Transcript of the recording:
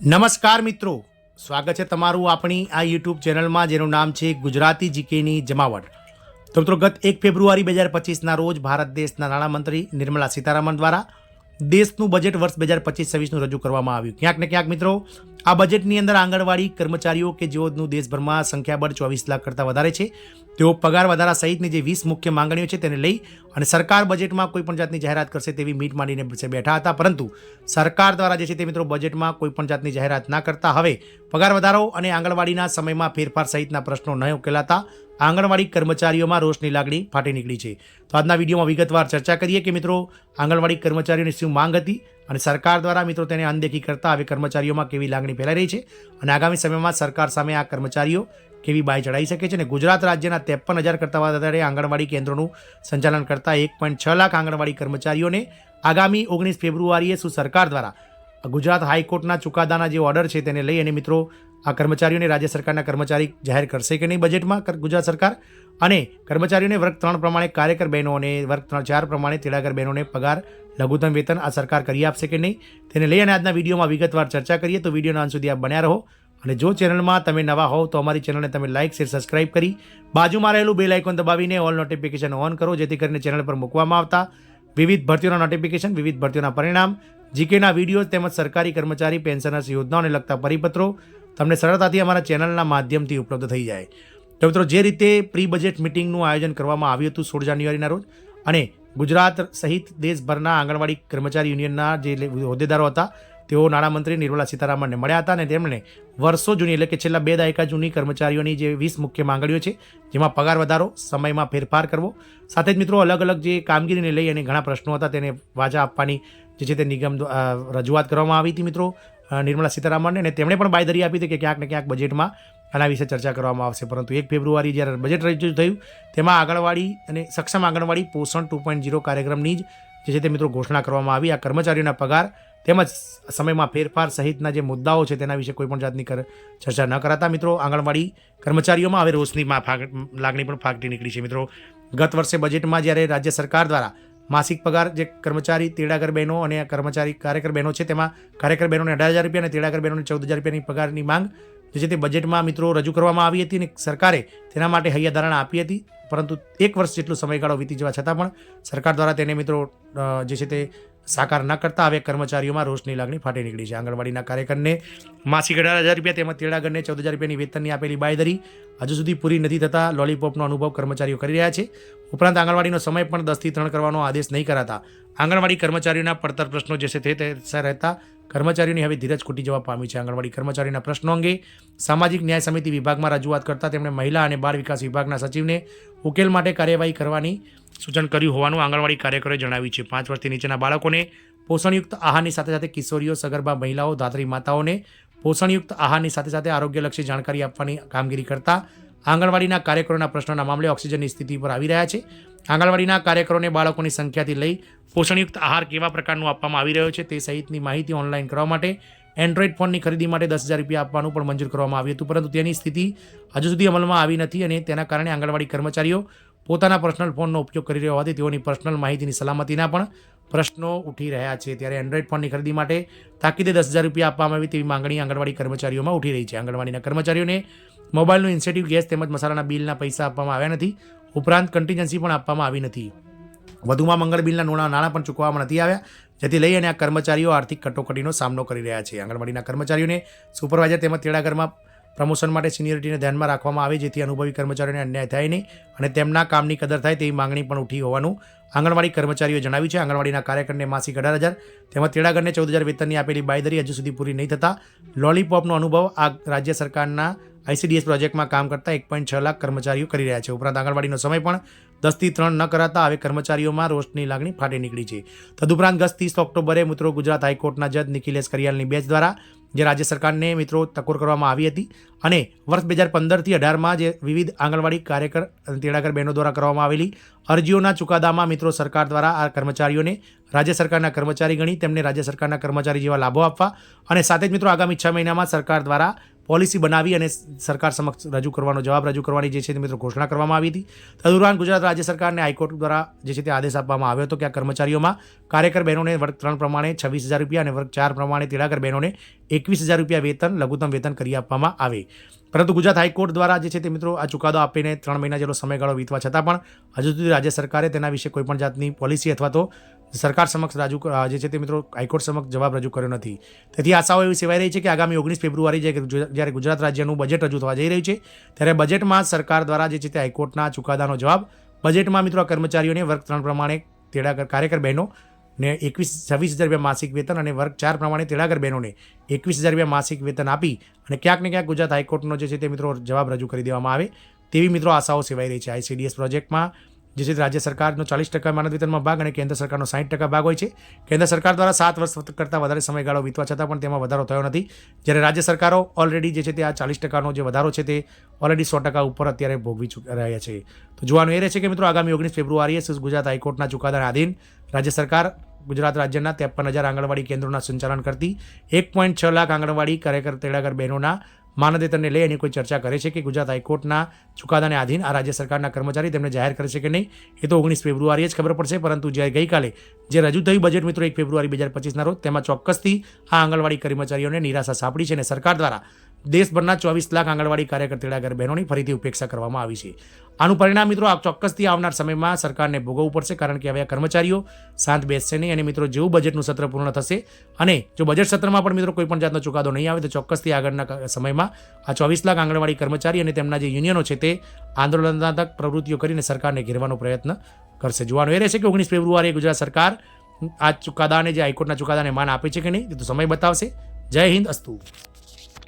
નમસ્કાર મિત્રો, સ્વાગત છે તમારું આપણી આ યુટ્યુબ ચેનલમાં જેનું નામ છે ગુજરાતી જીકેની જમાવટ. તો મિત્રો, ગત 1 ફેબ્રુઆરી 2025ના રોજ ભારત દેશના નાણામંત્રી નિર્મલા સીતારામન દ્વારા દેશનું બજેટ વર્ષ 2025-26નું રજૂ કરવામાં આવ્યું. ક્યાંક ને ક્યાંક મિત્રો, આ બજેટની અંદર આંગણવાડી કર્મચારીઓ કે જેઓનું દેશભરમાં સંખ્યાબળ 24 લાખ કરતાં વધારે છે, તેઓ પગાર વધારા સહિતની જે 20 મુખ્ય માંગણીઓ છે તેને લઈ અને સરકાર બજેટમાં કોઈપણ જાતની જાહેરાત કરશે તેવી મીટ માંડીને બેઠા હતા. પરંતુ સરકાર દ્વારા જે છે તે મિત્રો બજેટમાં કોઈપણ જાતની જાહેરાત ના કરતા હવે પગાર વધારો અને આંગણવાડીના સમયમાં ફેરફાર સહિતના પ્રશ્નો ન ઉકેલાતા આંગણવાડી કર્મચારીઓમાં રોષની લાગણી ફાટી નીકળી છે. તો આજના વિડીયોમાં વિગતવાર ચર્ચા કરીએ કે મિત્રો આંગણવાડી કર્મચારીઓની શું માંગ હતી અને સરકાર દ્વારા મિત્રો તેને અનદેખી કરતા હવે કર્મચારીઓમાં કેવી લાગણી ફેલાઈ રહી છે અને આગામી સમયમાં સરકાર સામે આ કર્મચારીઓ કેવી બાઈ ચડાવી શકે છે. અને ગુજરાત રાજ્યના 53,000 કરતાં વધારે આંગણવાડી કેન્દ્રોનું સંચાલન કરતા 1.6 લાખ આંગણવાડી કર્મચારીઓને આગામી 19 ફેબ્રુઆરીએ શું સરકાર દ્વારા ગુજરાત હાઈકોર્ટના ચુકાદાના જે ઓર્ડર છે તેને લઈ અને મિત્રો આ કર્મચારીઓને રાજ્ય સરકારના કર્મચારી જાહેર કરશે કે નહીં બજેટમાં ગુજરાત સરકાર, અને કર્મચારીઓને વર્ગ 3 પ્રમાણે કાર્યકર બહેનો અને વર્ગ 4 પ્રમાણે તેડાગર બહેનોને પગાર લઘુત્તમ વેતન આ સરકાર કરી આપશે કે નહીં તેને લઈ અને આજના વિડીયોમાં વિગતવાર ચર્ચા કરીએ. તો વિડીયોના અંત સુધી આપ બન્યા રહો અને જો ચેનલમાં તમે નવા હોવ તો અમારી ચેનલને તમે લાઇક, શેર, સબસ્ક્રાઇબ કરી બાજુમાં રહેલું બેલ આઇકોન દબાવીને ઓલ નોટિફિકેશન ઓન કરો, જેથી કરીને ચેનલ પર મૂકવામાં આવતા વિવિધ ભરતીઓના નોટિફિકેશન, વિવિધ ભરતીઓના પરિણામ, જીકેના વિડીયો તેમજ સરકારી કર્મચારી પેન્શનર્સ યોજનાઓને લગતા પરિપત્રો તમને સરળતાથી અમારા ચેનલના માધ્યમથી ઉપલબ્ધ થઈ જાય. તો મિત્રો, જે રીતે પ્રી બજેટ મિટિંગનું આયોજન કરવામાં આવ્યું હતું 16 જાન્યુઆરીના રોજ અને ગુજરાત સહિત દેશભરના આંગણવાડી કર્મચારી યુનિયનના જે હોદ્દેદારો હતા તેઓ નાણામંત્રી નિર્મલા સીતારામનને મળ્યા હતા અને તેમણે વર્ષો જૂની એટલે કે છેલ્લા 2 દાયકા જૂની કર્મચારીઓની જે 20 મુખ્ય માંગણીઓ છે, જેમાં પગાર વધારો, સમયમાં ફેરફાર કરવો, સાથે જ મિત્રો અલગ અલગ જે કામગીરીને લઈ અને ઘણા પ્રશ્નો હતા તેને વાચા આપવાની જે છે તે નિગમ રજૂઆત કરવામાં આવી હતી મિત્રો નિર્મલા સીતારામનને, અને તેમણે પણ બાંયધરી આપી હતી કે ક્યાંક ને ક્યાંક બજેટમાં આના વિશે ચર્ચા કરવામાં આવશે. પરંતુ 1 ફેબ્રુઆરી જ્યારે બજેટ રજૂ થયું તેમાં આંગણવાડી અને સક્ષમ આંગણવાડી પોષણ 2.0 કાર્યક્રમની જે છે તે મિત્રો ઘોષણા કરવામાં આવી. આ કર્મચારીઓના પગાર તેમજ સમયમાં ફેરફાર સહિતના જે મુદ્દાઓ છે તેના વિશે કોઈપણ જાતની ચર્ચા ન કરાતા મિત્રો આંગણવાડી કર્મચારીઓમાં હવે રોષની લાગણી પણ ફાટી નીકળી છે. મિત્રો, ગત વર્ષે બજેટમાં જ્યારે રાજ્ય સરકાર દ્વારા માસિક પગાર જે કર્મચારી તેડાગર બહેનો અને કર્મચારી કાર્યકર બહેનો છે તેમાં કાર્યકર બહેનોને 18,000 રૂપિયા અને તેડાગર બહેનોને 14,000 રૂપિયાની પગારની માંગ જે છે તે બજેટમાં મિત્રો રજૂ કરવામાં આવી હતી અને સરકારે તેના માટે હૈયાધારણા આપી હતી. પરંતુ 1 વર્ષ જેટલો સમયગાળો વીતી જવા છતાં પણ સરકાર દ્વારા તેને મિત્રો જે છે તે સાકાર ન કરતા હવે કર્મચારીઓમાં રોષની લાગણી ફાટી નીકળી છે. આંગણવાડીના કાર્યકરને માસિક 18,000 રૂપિયા તેમજ તેડાગરને 14,000 રૂપિયાની વેતનની આપેલી બાંયધરી હજુ સુધી પૂરી નથી થતા લોલીપોપનો અનુભવ કર્મચારીઓ કરી રહ્યા છે. ઉપરાંત આંગણવાડીનો સમય પણ 10 થી 3 કરવાનો આદેશ નહીં કરાતા આંગણવાડી કર્મચારીઓના પડતર પ્રશ્નો જે છે તે રહેતા કર્મચારીઓની હવે ધીરજ ખૂટી જવા પામી છે. આંગણવાડી કર્મચારીઓના પ્રશ્નો અંગે સામાજિક ન્યાય સમિતિ વિભાગમાં રજૂઆત કરતા તેમણે મહિલા અને બાળ વિકાસ વિભાગના સચિવને ઉકેલ માટે કાર્યવાહી કરવાની સૂચન કર્યું હોવાનું આંગણવાડી કાર્યકરોએ જણાવ્યું છે. 5 વર્ષથી નીચેના બાળકોને પોષણયુક્ત આહારની સાથે સાથે કિશોરીઓ, સગર્ભા મહિલાઓ, ધાત્રી માતાઓને પોષણયુક્ત આહારની સાથે સાથે આરોગ્યલક્ષી જાણકારી આપવાની કામગીરી કરતા આંગણવાડીના કાર્યકરોના પ્રશ્નોના મામલે ઓક્સિજનની સ્થિતિ પર આવી રહ્યા છે. આંગણવાડીના કાર્યકરોને બાળકોની સંખ્યાથી લઈ પોષણયુક્ત આહાર કેવા પ્રકારનું આપવામાં આવી રહ્યો છે તે સહિતની માહિતી ઓનલાઈન કરવા માટે એન્ડ્રોઈડ ફોનની ખરીદી માટે 10,000 રૂપિયા આપવાનું પણ મંજૂર કરવામાં આવ્યું હતું. પરંતુ તેની સ્થિતિ હજુ સુધી અમલમાં આવી નથી અને તેના કારણે આંગણવાડી કર્મચારીઓ પોતાના પર્સનલ ફોનનો ઉપયોગ કરી રહ્યા હોવાથી તેઓની પર્સનલ માહિતીની સલામતીના પણ પ્રશ્નો ઉઠી રહ્યા છે. ત્યારે એન્ડ્રોઈડ ફોનની ખરીદી માટે તાકીદે 10,000 રૂપિયા આપવામાં આવી તેવી માંગણી આંગણવાડી કર્મચારીઓમાં ઉઠી રહી છે. આંગણવાડીના કર્મચારીઓને મોબાઈલનું ઇન્સેન્ટિવ, ગેસ તેમજ મસાલાના બિલના પૈસા આપવામાં આવ્યા નથી. ઉપરાંત કન્ટિન્જન્સી પણ આપવામાં આવી નથી. વધુમાં મંગળ બિલના નાણાં પણ ચૂકવવામાં નથી આવ્યા, જેથી લઈ અને આ કર્મચારીઓ આર્થિક કટોકટીનો સામનો કરી રહ્યા છે. આંગણવાડીના કર્મચારીઓને સુપરવાઇઝર તેમજ તેડાગરમાં પ્રમોશન માટે સિનિયરિટીને ધ્યાનમાં રાખવામાં આવે, જેથી અનુભવી કર્મચારીઓને અન્યાય થાય નહીં અને તેમના કામની કદર થાય તેવી માંગણી પણ ઉઠી હોવાનું આંગણવાડી કર્મચારીઓએ જણાવ્યું છે. આંગણવાડીના કાર્યકરને માસિક 18,000 તેમજ તેડાગરને 14,000 વેતનની આપેલી બાંયધરી હજુ સુધી પૂરી નહીં થતા લોલીપોપનો અનુભવ આ રાજ્ય સરકારના ICDS પ્રોજેક્ટમાં કામ કરતા 1.6 લાખ કર્મચારીઓ કરી રહ્યા છે. ઉપરાંત આંગણવાડીનો સમય પણ 10 થી 3 ન કરાતા હવે કર્મચારીઓમાં રોષની લાગણી ફાટી નીકળી છે. તદુપરાંત ગત 30 ઓક્ટોબરે મિત્રો ગુજરાત હાઈકોર્ટના જજ નિખિલેશ કરિયાલની બેન્ચ દ્વારા જે રાજ્ય સરકારને મિત્રો ટકોર કરવામાં આવી હતી અને વર્ષ 2015 થી 18માં જે વિવિધ આંગણવાડી કાર્યકર અને તેડાગર બહેનો દ્વારા કરવામાં આવેલી અરજીઓના ચુકાદામાં મિત્રો સરકાર દ્વારા આ કર્મચારીઓને રાજ્ય સરકારના કર્મચારી ગણી તેમને રાજ્ય સરકારના કર્મચારી જેવા લાભો આપવા અને સાથે જ મિત્રો આગામી 6 મહિનામાં સરકાર દ્વારા પોલિસી બનાવી અને સરકાર સમક્ષ રજૂ કરવાનો જવાબ રજૂ કરવાની જે છે તે મિત્રો ઘોષણા કરવામાં આવી હતી. તદુપરાંત ગુજરાત રાજ્ય સરકારને હાઈકોર્ટ દ્વારા જે છે તે આદેશ આપવામાં આવ્યો હતો કે આ કર્મચારીઓમાં કાર્યકર બહેનોને વર્ગ 3 પ્રમાણે 26,000 રૂપિયા અને વર્ગ 4 પ્રમાણે તેડાગર બહેનોને 21,000 રૂપિયા વેતન લઘુત્તમ વેતન કરી આપવામાં આવે. પરંતુ ગુજરાત હાઈકોર્ટ દ્વારા જે છે તે મિત્રો આ ચુકાદો આપીને 3 મહિના જેટલો સમયગાળો વીતવા છતાં પણ હજુ સુધી રાજ્ય સરકારે તેના વિશે કોઈપણ જાતની પોલિસી અથવા તો સરકાર સમક્ષ જે છે તે મિત્રો હાઈકોર્ટ સમક્ષ જવાબ રજૂ કર્યો નથી. તેથી આશાઓ એવી સેવાઈ રહી છે કે આગામી 19 ફેબ્રુઆરી જ્યારે ગુજરાત રાજ્યનું બજેટ રજૂ થવા જઈ રહ્યું છે ત્યારે બજેટમાં સરકાર દ્વારા જે છે તે હાઈકોર્ટના ચુકાદાનો જવાબ બજેટમાં મિત્રો આ કર્મચારીઓને વર્ગ 3 પ્રમાણે તેડાગર કાર્યકર બહેનો ને 26,000 રૂપિયા માસિક વેતન અને વર્ગ 4 પ્રમાણે તેડાગર બહેનોને 21,000 રૂપિયા માસિક વેતન આપી અને ક્યાંક ને ક્યાંક ગુજરાત હાઈકોર્ટનો જે છે તે મિત્રો જવાબ રજૂ કરી દેવામાં આવે તેવી મિત્રો આશાઓ સેવાઈ રહી છે. ICDS પ્રોજેક્ટમાં જે છે રાજ્ય સરકારનો 40% માનદ વેતનમાં ભાગ અને કેન્દ્ર સરકારનો 60% ભાગ હોય છે. કેન્દ્ર સરકાર દ્વારા 7 વર્ષ કરતાં વધારે સમયગાળો વીતવા છતાં પણ તેમાં વધારો થયો નથી, જ્યારે રાજ્ય સરકારો ઓલરેડી જે છે તે આ 40%નો જે વધારો છે તે ઓલરેડી 100% ઉપર અત્યારે ભોગવી રહ્યા છે. તો જોવાનું એ રહેશે કે મિત્રો આગામી 19 ફેબ્રુઆરીએ ગુજરાત હાઈકોર્ટના ચુકાદાના આધીન રાજ્ય સરકાર ગુજરાત રાજ્યના 53,000 આંગણવાડી કેન્દ્રોના સંચાલન કરતી 1.6 લાખ આંગણવાડી કાર્યકર તેડાગર બહેનોના માનદ વેતનને લઈ એની કોઈ ચર્ચા કરે છે કે ગુજરાત હાઈકોર્ટના ચુકાદાને આધીન આ રાજ્ય સરકારના કર્મચારી તેમને જાહેર કરે છે કે નહીં, એ તો 19 ફેબ્રુઆરીએ જ ખબર પડશે. પરંતુ જે ગઈકાલે જે રજૂ થયું બજેટ મિત્રો 1 ફેબ્રુઆરી 2025ના રોજ તેમાં ચોક્કસથી આ આંગણવાડી કર્મચારીઓને નિરાશા સાંપડી છે અને સરકાર દ્વારા દેશભરના 24 લાખ આંગણવાડી કાર્યકર તેડાગર બહેનોની ફરીથી ઉપેક્ષા કરવામાં આવી છે. આનું પરિણામ મિત્રો આ ચોક્કસથી આવનાર સમયમાં સરકારને ભોગવવું પડશે, કારણ કે હવે આ કર્મચારીઓ શાંત બેસશે નહીં અને મિત્રો જેવું બજેટનું સત્ર પૂર્ણ થશે અને જો બજેટ સત્રમાં પણ મિત્રો કોઈ પણ જાતનો ચુકાદો નહીં આવે તો ચોક્કસથી આગળના સમયમાં આ 24 લાખ આંગણવાડી કર્મચારી અને તેમના જે યુનિયનો છે તે આંદોલનાત્મક પ્રવૃત્તિઓ કરીને સરકારને ઘેરવાનો પ્રયત્ન કરશે. જોવાનું એ રહેશે કે 19 ફેબ્રુઆરીએ ગુજરાત સરકાર આ ચુકાદાને જે હાઈકોર્ટના ચુકાદાને માન આપે છે કે નહીં તે તો સમય બતાવશે. જય હિન્દ, અસ્તુ.